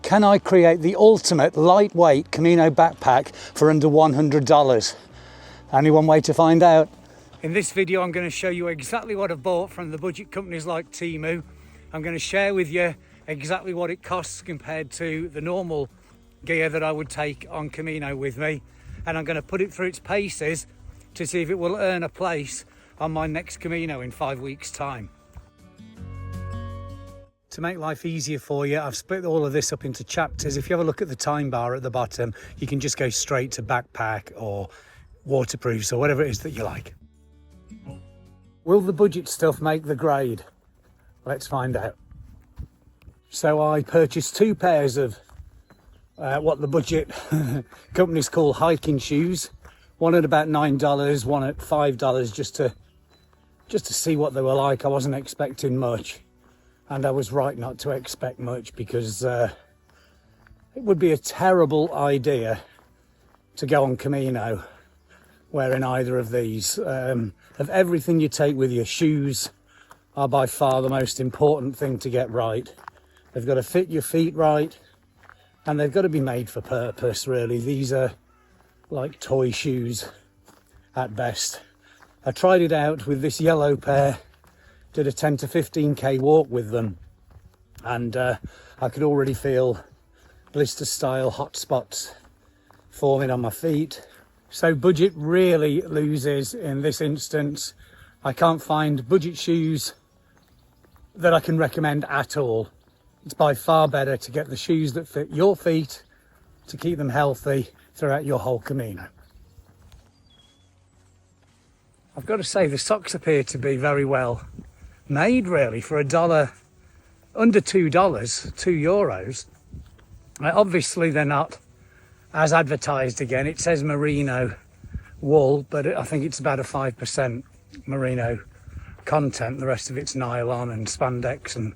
can I create the ultimate lightweight Camino backpack for under $100? Only one way to find out. In this video, I'm going to show you exactly what I've bought from the budget companies like Temu. I'm going to share with you exactly what it costs compared to the normal gear that I would take on Camino with me. And I'm going to put it through its paces to see if it will earn a place on my next Camino in 5 weeks' time. To make life easier for you, I've split all of this up into chapters. If you have a look at the time bar at the bottom, you can just go straight to backpack or waterproofs or whatever it is that you like. Will the budget stuff make the grade? Let's find out. So I purchased 2 pairs of what the budget companies call hiking shoes. One at about $9, one at $5, just to see what they were like. I wasn't expecting much, and I was right not to expect much, because it would be a terrible idea to go on Camino wearing either of these. Of everything you take with you, shoes are by far the most important thing to get right. They've got to fit your feet right, and they've got to be made for purpose, really. These are like toy shoes at best. I tried it out with this yellow pair, did a 10 to 15k walk with them, and I could already feel blister style hot spots forming on my feet. So budget really loses in this instance. I can't find budget shoes that I can recommend at all. It's by far better to get the shoes that fit your feet to keep them healthy throughout your whole Camino. I've got to say, the socks appear to be very well made, really, for $1, under $2, €2. Obviously they're not as advertised. Again, it says merino wool, but I think it's about a 5% merino content. The rest of it's nylon and spandex and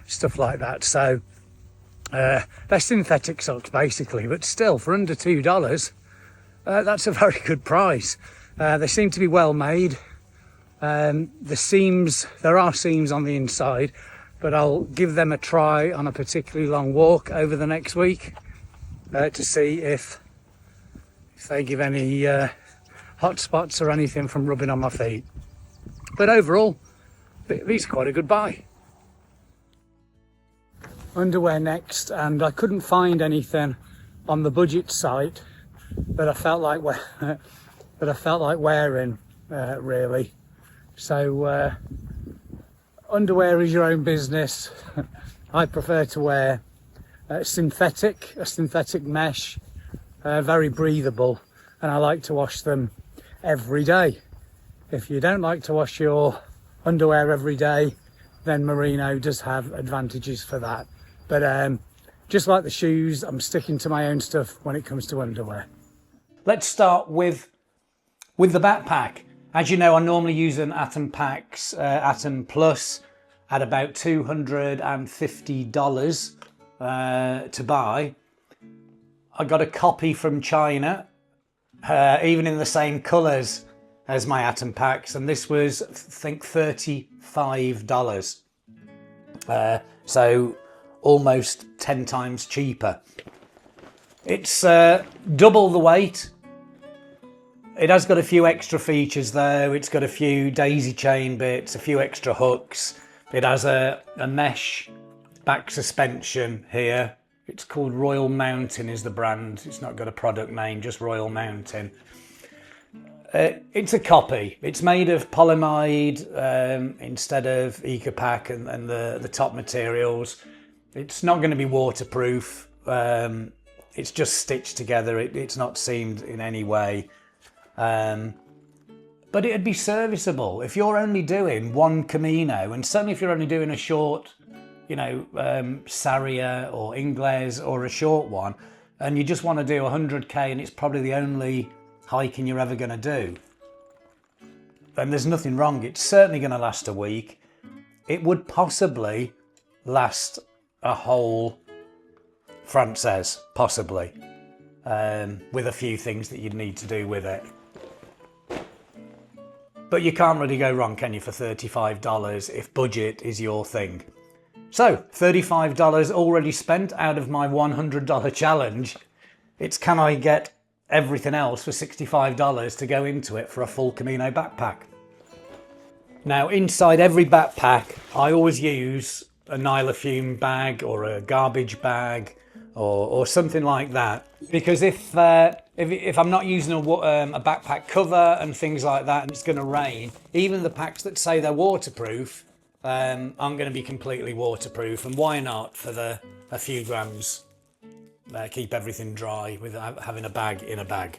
stuff like that. So they're synthetic socks basically, but still, for under $2, that's a very good price. They seem to be well made. The seams, there are seams on the inside, but I'll give them a try on a particularly long walk over the next week to see if they give any hot spots or anything from rubbing on my feet. But overall, these are quite a good buy. Underwear next, and I couldn't find anything on the budget site that I felt like wearing, really. So underwear is your own business. I prefer to wear a synthetic mesh, very breathable, and I like to wash them every day. If you don't like to wash your underwear every day, then merino does have advantages for that. But just like the shoes, I'm sticking to my own stuff when it comes to underwear. Let's start with the backpack. As you know, I normally use an Atom Packs Atom Plus at about $250 to buy. I got a copy from China, even in the same colours as my Atom Packs, and this was, I think, $35. So almost 10 times cheaper. It's double the weight. It has got a few extra features though. It's got a few daisy chain bits, a few extra hooks. It has a mesh back suspension here. It's called Royal Mountain is the brand. It's not got a product name, just Royal Mountain. It's a copy. It's made of polyamide instead of EcoPack and the top materials. It's not going to be waterproof. It's just stitched together. It's not seamed in any way. But it'd be serviceable if you're only doing one Camino, and certainly if you're only doing a short, Sarria or Ingles or a short one, and you just want to do 100k and it's probably the only hiking you're ever going to do, then there's nothing wrong. It's certainly going to last a week. It would possibly last a whole Frances, possibly, with a few things that you'd need to do with it. But you can't really go wrong, can you, for $35 if budget is your thing? So, $35 already spent out of my $100 challenge. It's can I get everything else for $65 to go into it for a full Camino backpack. Now, inside every backpack, I always use a Nylofume bag or a garbage bag or something like that. Because if I'm not using a backpack cover and things like that, and it's going to rain, even the packs that say they're waterproof, I'm going to be completely waterproof. And why not for a few grams? Keep everything dry with having a bag in a bag.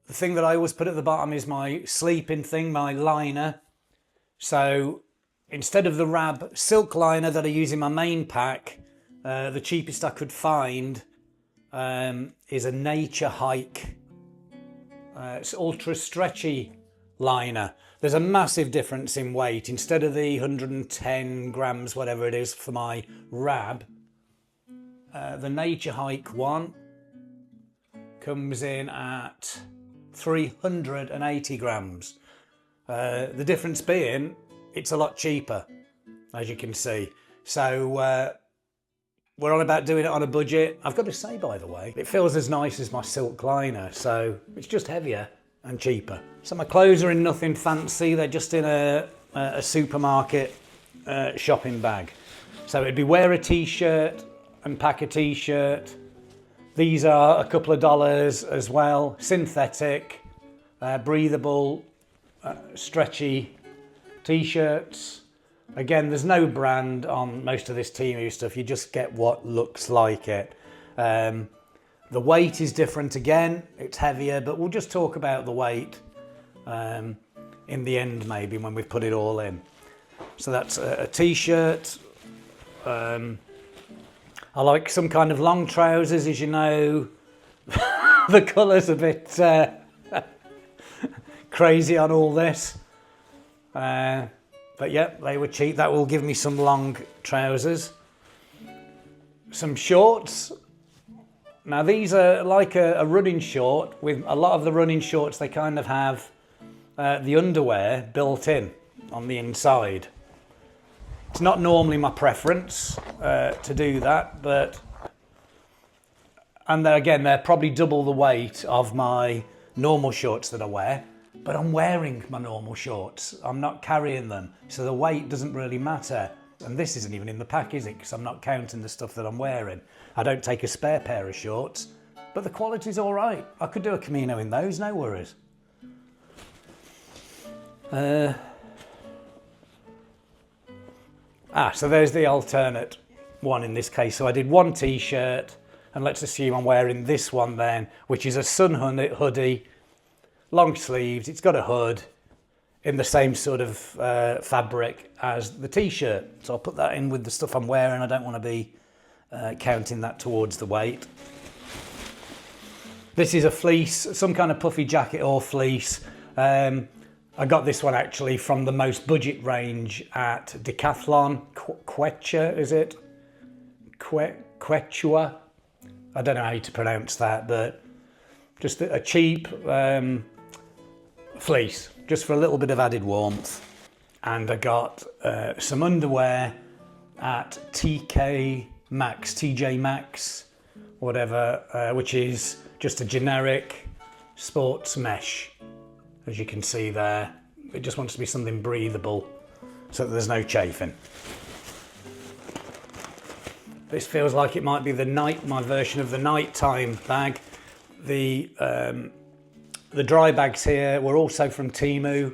The thing that I always put at the bottom is my sleeping thing, my liner. So instead of the Rab silk liner that I use in my main pack, the cheapest I could find is a Nature Hike. It's ultra stretchy liner. There's a massive difference in weight. Instead of the 110 grams, whatever it is for my Rab, the Nature Hike one comes in at 380 grams. The difference being, it's a lot cheaper, as you can see. So we're on about doing it on a budget. I've got to say, by the way, it feels as nice as my silk liner, so it's just heavier and cheaper. So my clothes are in nothing fancy. They're just in a supermarket shopping bag. So it'd be wear a t-shirt and pack a t-shirt. These are a couple of dollars as well. Synthetic, breathable, stretchy t-shirts. Again, there's no brand on most of this Temu stuff. You just get what looks like it. The weight is different again. It's heavier, but we'll just talk about the weight in the end, maybe when we've put it all in. So that's a t-shirt. I like some kind of long trousers, as you know. The colour's a bit crazy on all this. But yeah, they were cheap. That will give me some long trousers. Some shorts. Now these are like a running short. With a lot of the running shorts, they kind of have the underwear built in on the inside. It's not normally my preference to do that, but... And again, they're probably double the weight of my normal shorts that I wear. But I'm wearing my normal shorts. I'm not carrying them. So the weight doesn't really matter. And this isn't even in the pack, is it? Because I'm not counting the stuff that I'm wearing. I don't take a spare pair of shorts. But the quality's all right. I could do a Camino in those, no worries. So there's the alternate one in this case. So I did one t-shirt. And let's assume I'm wearing this one then, which is a sun hoodie. Long sleeves, it's got a hood in the same sort of fabric as the t-shirt. So I'll put that in with the stuff I'm wearing. I don't want to be counting that towards the weight. This is a fleece, some kind of puffy jacket or fleece. I got this one actually from the most budget range at Decathlon. Quechua, is it? Quechua? I don't know how to pronounce that, but just a cheap fleece, just for a little bit of added warmth. And I got some underwear at TJ Maxx, whatever, which is just a generic sports mesh, as you can see there. It just wants to be something breathable so that there's no chafing. This feels like it might be my version of the nighttime bag. The dry bags here were also from Temu.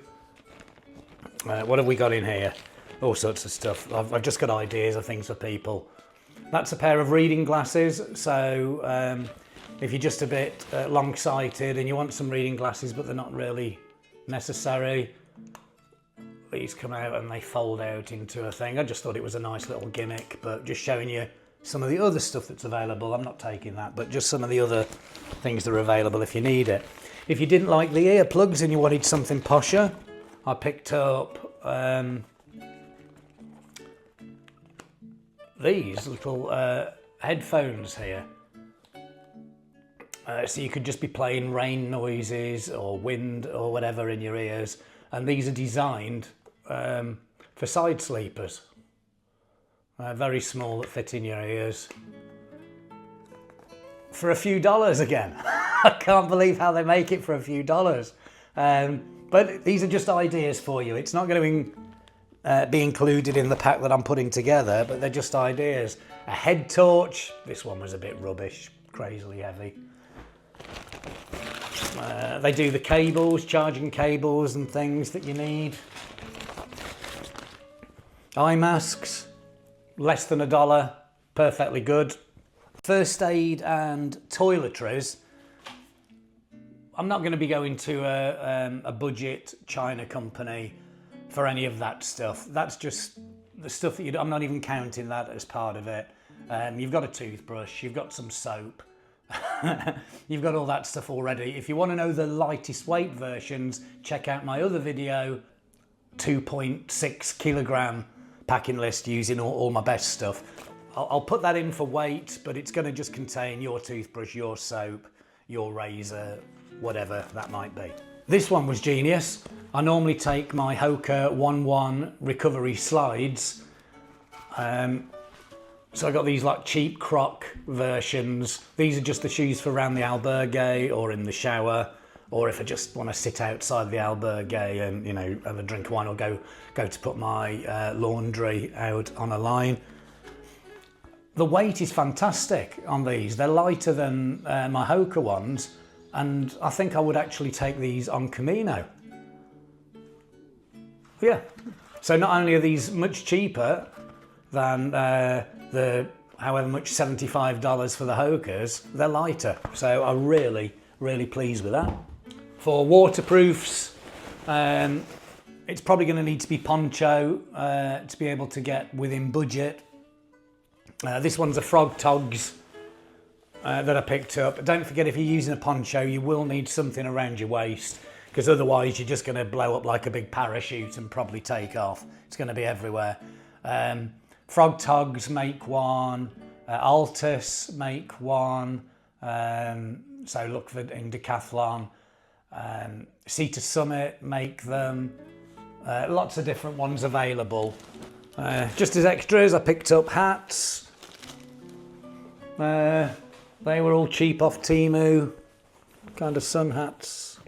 What have we got in here? All sorts of stuff. I've just got ideas of things for people. That's a pair of reading glasses. So if you're just a bit long-sighted and you want some reading glasses but they're not really necessary, these come out and they fold out into a thing. I just thought it was a nice little gimmick, but just showing you some of the other stuff that's available. I'm not taking that, but just some of the other things that are available if you need it. If you didn't like the earplugs and you wanted something posher, I picked up these little headphones here. So you could just be playing rain noises or wind or whatever in your ears. And these are designed for side sleepers. Very small that fit in your ears. For a few dollars again. I can't believe how they make it for a few dollars. But these are just ideas for you. It's not going to be included in the pack that I'm putting together, but they're just ideas. A head torch. This one was a bit rubbish, crazily heavy. They do the cables, charging cables and things that you need. Eye masks, less than $1, perfectly good. First aid and toiletries. I'm not going to be going to a budget China company for any of that stuff. That's just the stuff that I'm not even counting that as part of it. You've got a toothbrush, you've got some soap, you've got all that stuff already. If you want to know the lightest weight versions, check out my other video, 2.6 kilogram packing list using all my best stuff. I'll put that in for weight, but it's going to just contain your toothbrush, your soap, your razor, whatever that might be. This one was genius. I normally take my Hoka 1-1 recovery slides. So I got these like cheap Croc versions. These are just the shoes for around the albergue or in the shower, or if I just want to sit outside the albergue and, you know, have a drink of wine or go to put my laundry out on a line. The weight is fantastic on these. They're lighter than my Hoka ones, and I think I would actually take these on Camino. Yeah. So not only are these much cheaper than the however much $75 for the Hokas, they're lighter. So I'm really, really pleased with that. For waterproofs, it's probably going to need to be poncho to be able to get within budget. This one's a Frog Togs that I picked up. Don't forget, if you're using a poncho, you will need something around your waist, because otherwise you're just going to blow up like a big parachute and probably take off. It's going to be everywhere. Frog Togs make one, Altus make one, so look for in Decathlon. Sea to Summit make them. Lots of different ones available. Just as extras, I picked up hats. They were all cheap off Temu, kind of sun hats.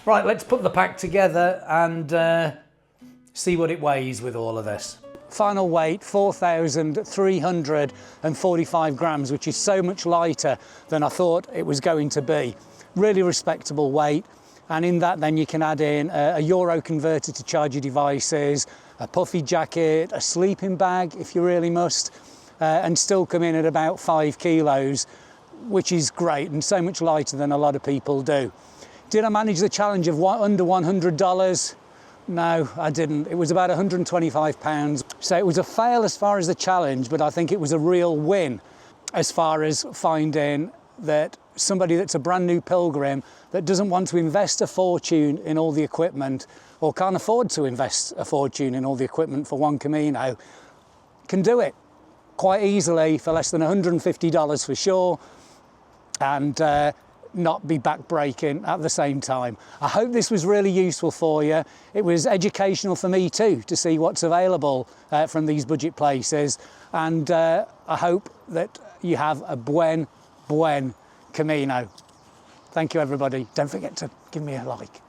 Right, let's put the pack together and see what it weighs with all of this. Final weight, 4,345 grams, which is so much lighter than I thought it was going to be. Really respectable weight. And in that then you can add in a Euro converter to charge your devices, a puffy jacket, a sleeping bag if you really must, and still come in at about 5 kilos, which is great and so much lighter than a lot of people do. Did I manage the challenge of under $100? No, I didn't. It was about £125. So it was a fail as far as the challenge, but I think it was a real win as far as finding that somebody that's a brand new pilgrim that doesn't want to invest a fortune in all the equipment, or can't afford to invest a fortune in all the equipment for one Camino, can do it quite easily for less than $150 for sure, and not be back-breaking at the same time. I hope this was really useful for you. It was educational for me too, to see what's available from these budget places, and I hope that you have a buen Camino. Thank you everybody. Don't forget to give me a like.